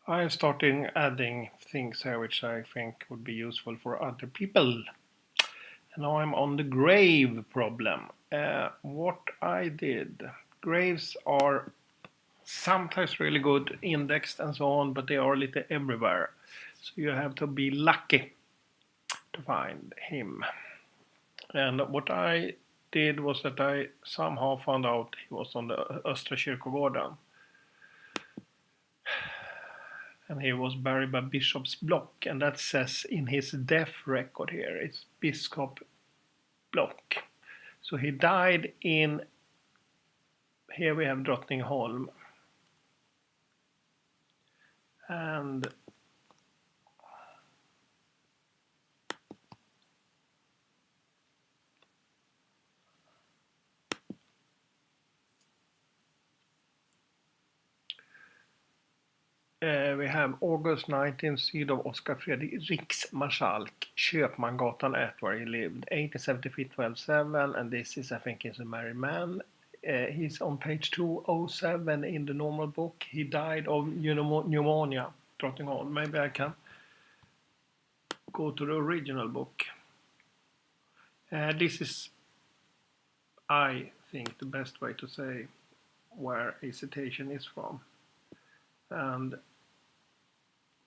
I'm starting adding things here which I think would be useful for other people. And now I'm on the grave problem. What I did, graves are sometimes really good indexed and so on, but they are a little everywhere. So you have to be lucky to find him. And what I did was that I somehow found out he was on the Östra kyrkogården. And he was buried by Bishop's Block, and that says in his death record here, it's Bishop Block. So he died in, here we have Drottningholm. And we have August 19th, syd of Oscar Fredrik Riksmarskalk, Köpmangatan 1, where he lived, 1873-12-7, and this is, I think, he's a married man. He's on page 207 in the normal book. He died of pneumonia, Drottningholm. Maybe I can go to the original book. This is, I think, the best way to say where a citation is from. And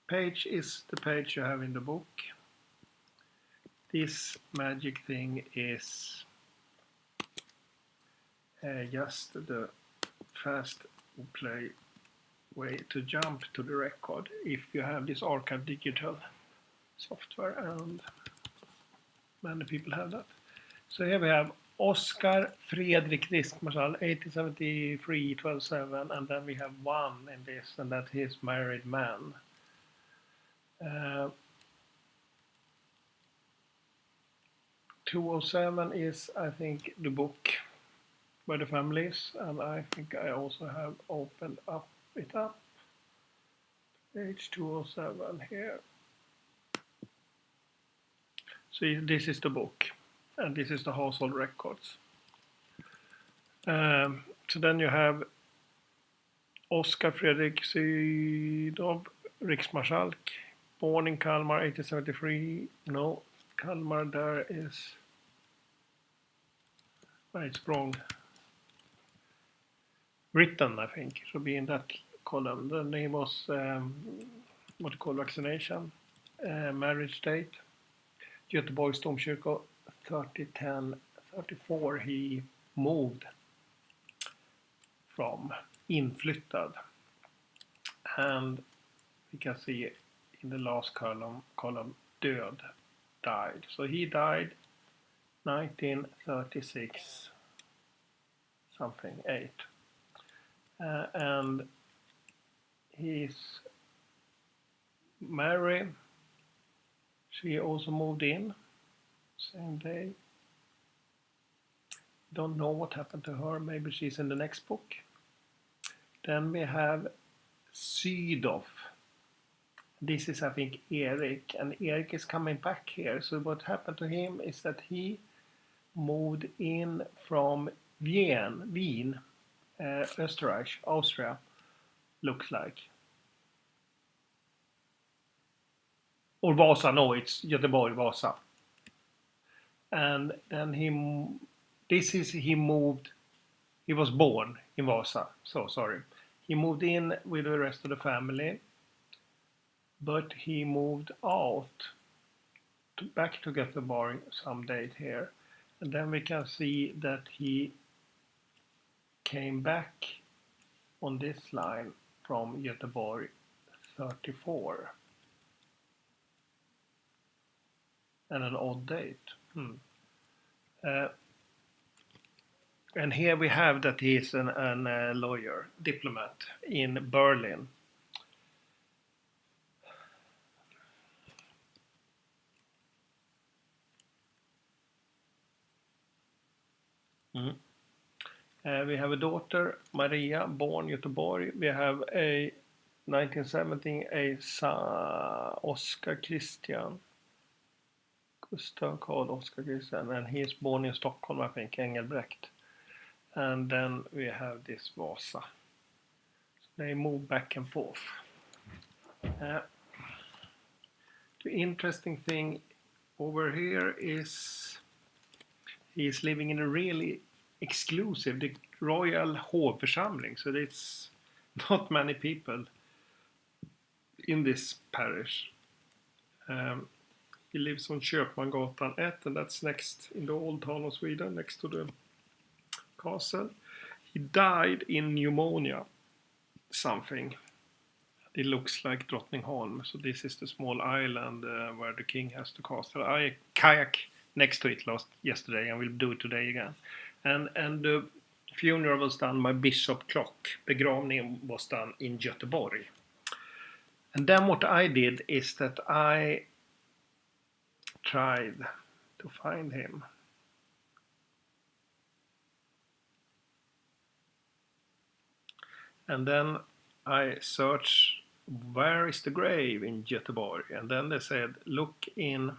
page is the page you have in the book. This magic thing is just the fast play way to jump to the record if you have this archive digital software, and many people have that. So here we have Oscar Fredrik Riksmarskalk, 1873-12-7, and then we have one in this, and that is married man. 207 is, I think, the book where the family is, and I think I also have opened it up. Page 207 here. So this is the book, and this is the household records. So then you have Oscar Fredrik Sydov Riksmarskalk, born in Kalmar 1873. No, Kalmar there is, it's wrong. Written, I think, should be in that column. The name was what you call vaccination, marriage date, Göteborgs domkyrka, 3010-34. He moved from, inflyttad, and we can see in the last column död, died. So he died 1936 something 8. And he's married. She also moved in same day. Don't know what happened to her. Maybe she's in the next book. Then we have Sydov. This is, I think, Erik, and Erik is coming back here. So what happened to him is that he moved in from Wien, Österreich, Austria, looks like. Or Vasa, no, it's Göteborg, Vasa. And then he moved, he was born in Vasa, so sorry. He moved in with the rest of the family, but he moved out back to Göteborg some date here. And then we can see that he came back on this line from Göteborg 34. And an odd date. And here we have that he is a lawyer, diplomat in Berlin. We have a daughter, Maria, born Göteborg. We have a 1917, a son, Oscar Christian. Gustav Karl Oscar Christian, and he is born in Stockholm, I think, Engelbrekt. And then we have this Vasa. So they move back and forth. Uh, the interesting thing over here is he's living in a really exclusive, the Royal Hovförsamling, so it's not many people in this parish. He lives on Köpmangatan 1, and that's next in the old town of Sweden, next to the castle. He died in pneumonia, something. It looks like Drottningholm, so this is the small island where the king has the castle. I kayak next to it yesterday, and will do it today again. And the funeral was done by Bishop Klock. Begravningen was done in Göteborg. And then what I did is that I tried to find him. And then I searched where is the grave in Göteborg, and then they said look in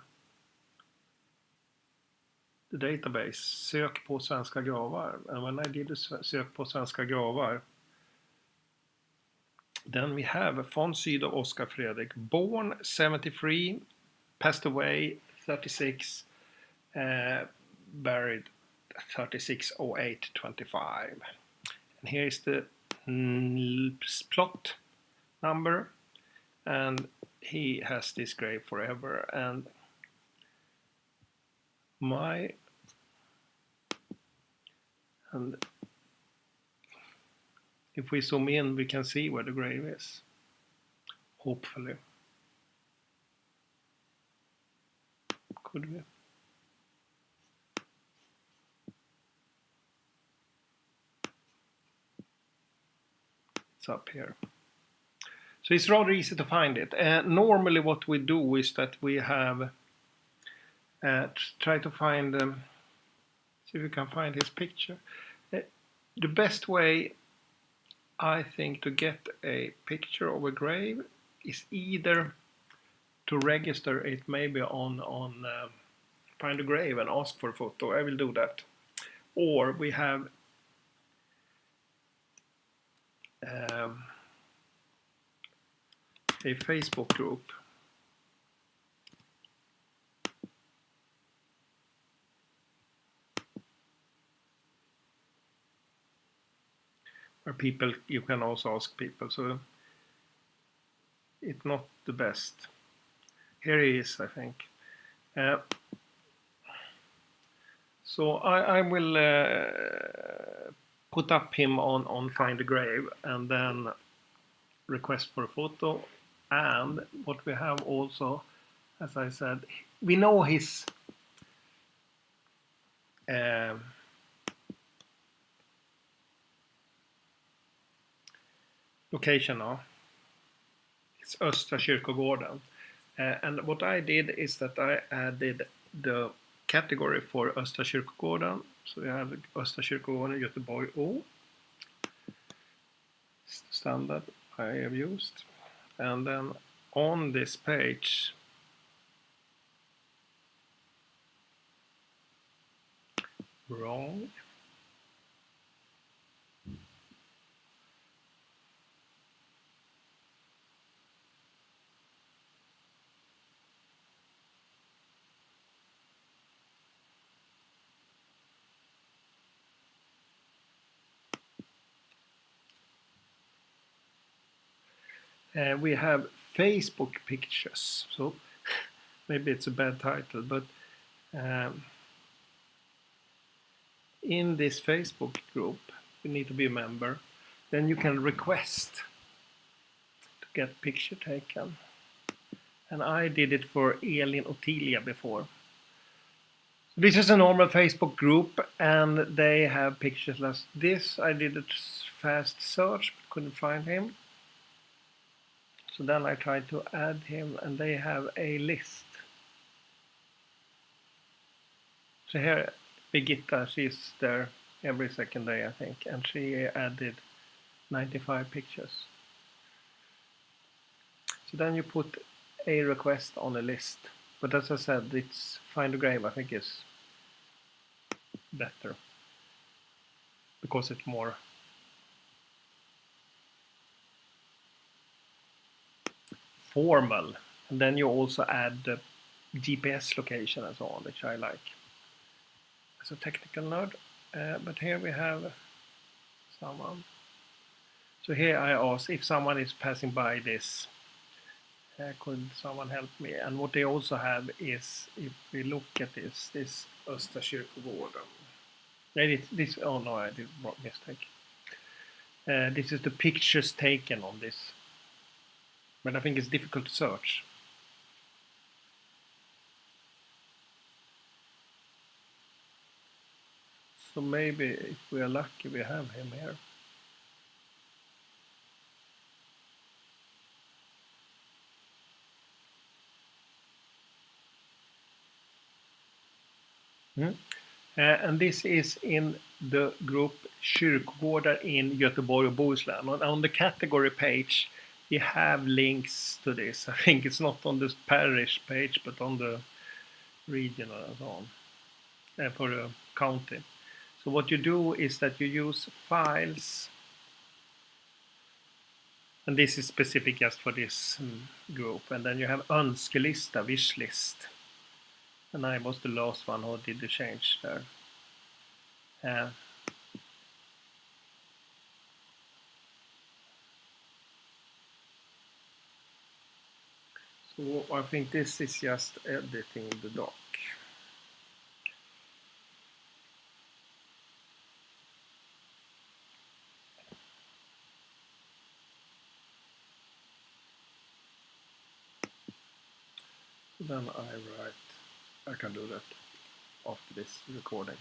the database, sök på Svenska Gravar. And when I did a sök på Svenska Gravar, then we have von Sydow Oscar Fredrik, born 73, passed away 36, buried 360825. And here is the plot number, and he has this grave forever. And if we zoom in, we can see where the grave is, hopefully. Could we? It's up here. So it's rather easy to find it. Normally what we do is that we have try to find, see if we can find his picture. The best way, I think, to get a picture of a grave is either to register it maybe on Find a Grave and ask for a photo. I will do that. Or we have a Facebook group where people, you can also ask people, so it's not the best. Here he is, I think. So I will put up him on Find a Grave and then request for a photo. And what we have also, as I said, we know his location now. It's Östra Kyrkogården. And what I did is that I added the category for Östra Kyrkogården. So we have Östra Kyrkogården Göteborg O. Standard I have used. And then on this page wrong. We have Facebook pictures, so maybe it's a bad title, but in this Facebook group, you need to be a member. Then you can request to get picture taken. And I did it for Elin Ottilia before. This is a normal Facebook group, and they have pictures like this. I did a fast search, but couldn't find him. So then I tried to add him, and they have a list. So here, Birgitta, she's there every second day, I think, and she added 95 pictures. So then you put a request on a list. But as I said, it's Find a Grave, I think, is better because it's more formal. And then you also add the GPS location and so on, which I like as a technical nerd. But here we have someone. So here I ask if someone is passing by this, could someone help me? And what they also have is, if we look at this Östra Kyrkogården. Oh no, I did a mistake. This is the pictures taken on this. But I think it's difficult to search. So maybe if we are lucky we have him here. And this is in the group Kyrkogårdar in Göteborg och Bohuslän. On the category page, we have links to this. I think it's not on the parish page, but on the regional and so on, for the county. So what you do is that you use files, and this is specific just for this group, and then you have önskelista, wish list. And I was the last one who did the change there. So I think this is just editing the doc. So then I can do that after this recording.